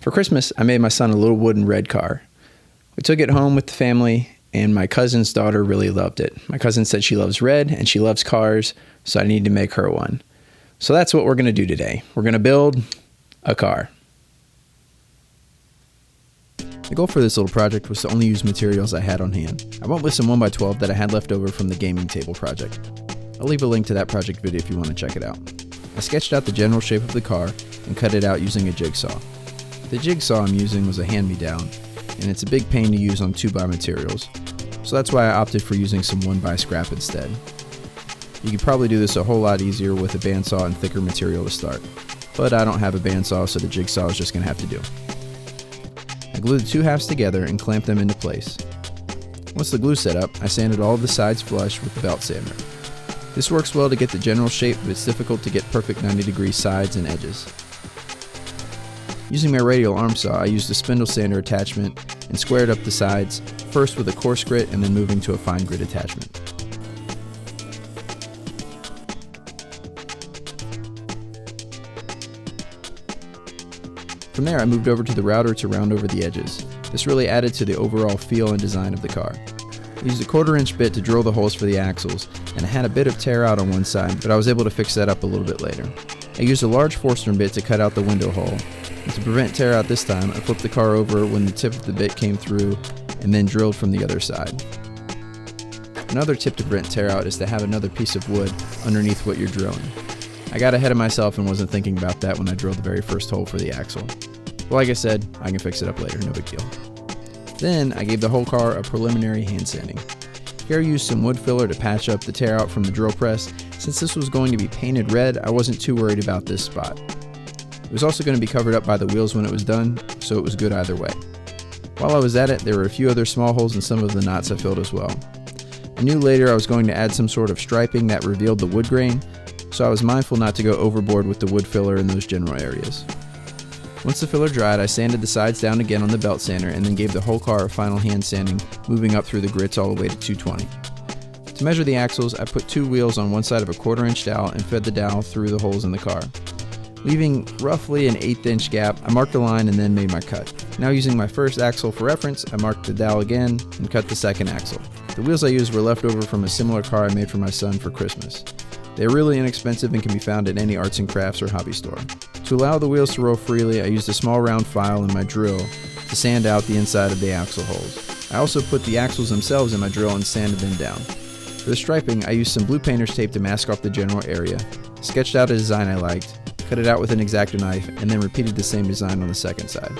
For Christmas, I made my son a little wooden red car. We took it home with the family, and my cousin's daughter really loved it. My cousin said she loves red and she loves cars, so I need to make her one. So that's what we're going to do today. We're going to build a car. The goal for this little project was to only use materials I had on hand. I went with some 1x12 that I had left over from the gaming table project. I'll leave a link to that project video if you want to check it out. I sketched out the general shape of the car and cut it out using a jigsaw. The jigsaw I'm using was a hand-me-down, and it's a big pain to use on 2x materials, so that's why I opted for using some 1x scrap instead. You could probably do this a whole lot easier with a bandsaw and thicker material to start, but I don't have a bandsaw, so the jigsaw is just going to have to do. I glued the two halves together and clamped them into place. Once the glue set up, I sanded all of the sides flush with the belt sander. This works well to get the general shape, but it's difficult to get perfect 90-degree sides and edges. Using my radial arm saw, I used a spindle sander attachment and squared up the sides, first with a coarse grit and then moving to a fine grit attachment. From there, I moved over to the router to round over the edges. This really added to the overall feel and design of the car. I used a 1/4-inch bit to drill the holes for the axles, and I had a bit of tear out on one side, but I was able to fix that up a little bit later. I used a large Forstner bit to cut out the window hole, and to prevent tear out this time, I flipped the car over when the tip of the bit came through, and then drilled from the other side. Another tip to prevent tear out is to have another piece of wood underneath what you're drilling. I got ahead of myself and wasn't thinking about that when I drilled the very first hole for the axle. But like I said, I can fix it up later, no big deal. Then I gave the whole car a preliminary hand sanding. Here I used some wood filler to patch up the tear out from the drill press. Since this was going to be painted red, I wasn't too worried about this spot. It was also going to be covered up by the wheels when it was done, so it was good either way. While I was at it, there were a few other small holes and some of the knots I filled as well. I knew later I was going to add some sort of striping that revealed the wood grain, so I was mindful not to go overboard with the wood filler in those general areas. Once the filler dried, I sanded the sides down again on the belt sander and then gave the whole car a final hand sanding, moving up through the grits all the way to 220. To measure the axles, I put 2 wheels on one side of a 1/4-inch dowel and fed the dowel through the holes in the car. Leaving roughly an 1/8-inch gap, I marked a line and then made my cut. Now using my first axle for reference, I marked the dowel again and cut the second axle. The wheels I used were left over from a similar car I made for my son for Christmas. They're really inexpensive and can be found at any arts and crafts or hobby store. To allow the wheels to roll freely, I used a small round file in my drill to sand out the inside of the axle holes. I also put the axles themselves in my drill and sanded them down. For the striping, I used some blue painter's tape to mask off the general area, sketched out a design I liked, cut it out with an X-Acto knife, and then repeated the same design on the second side.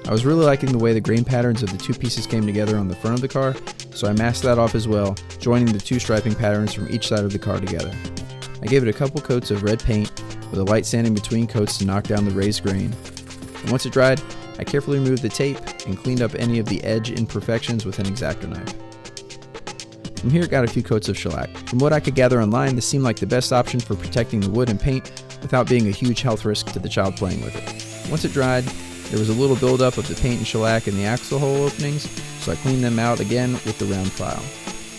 I was really liking the way the grain patterns of the two pieces came together on the front of the car, so I masked that off as well, joining the 2 striping patterns from each side of the car together. I gave it a couple coats of red paint with a light sanding between coats to knock down the raised grain. And once it dried, I carefully removed the tape and cleaned up any of the edge imperfections with an X-Acto knife. From here, got a few coats of shellac. From what I could gather online, this seemed like the best option for protecting the wood and paint without being a huge health risk to the child playing with it. Once it dried, there was a little buildup of the paint and shellac in the axle hole openings, so I cleaned them out again with the round file.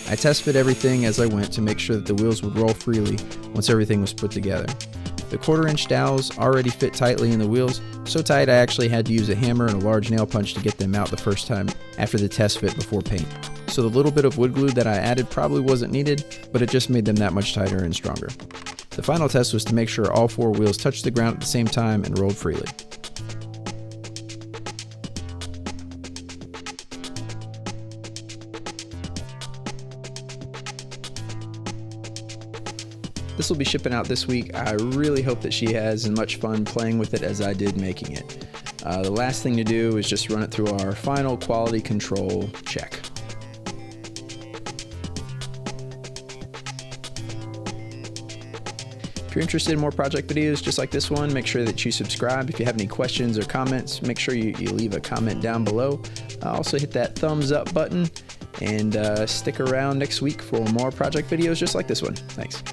I test fit everything as I went to make sure that the wheels would roll freely once everything was put together. The 1/4-inch dowels already fit tightly in the wheels, so tight I actually had to use a hammer and a large nail punch to get them out the first time after the test fit before paint. So the little bit of wood glue that I added probably wasn't needed, but it just made them that much tighter and stronger. The final test was to make sure all 4 wheels touched the ground at the same time and rolled freely. This will be shipping out this week. I really hope that she has as much fun playing with it as I did making it. The last thing to do is just run it through our final quality control check. If you're interested in more project videos just like this one, make sure that you subscribe. If you have any questions or comments, make sure you leave a comment down below. Also hit that thumbs up button and stick around next week for more project videos just like this one. Thanks.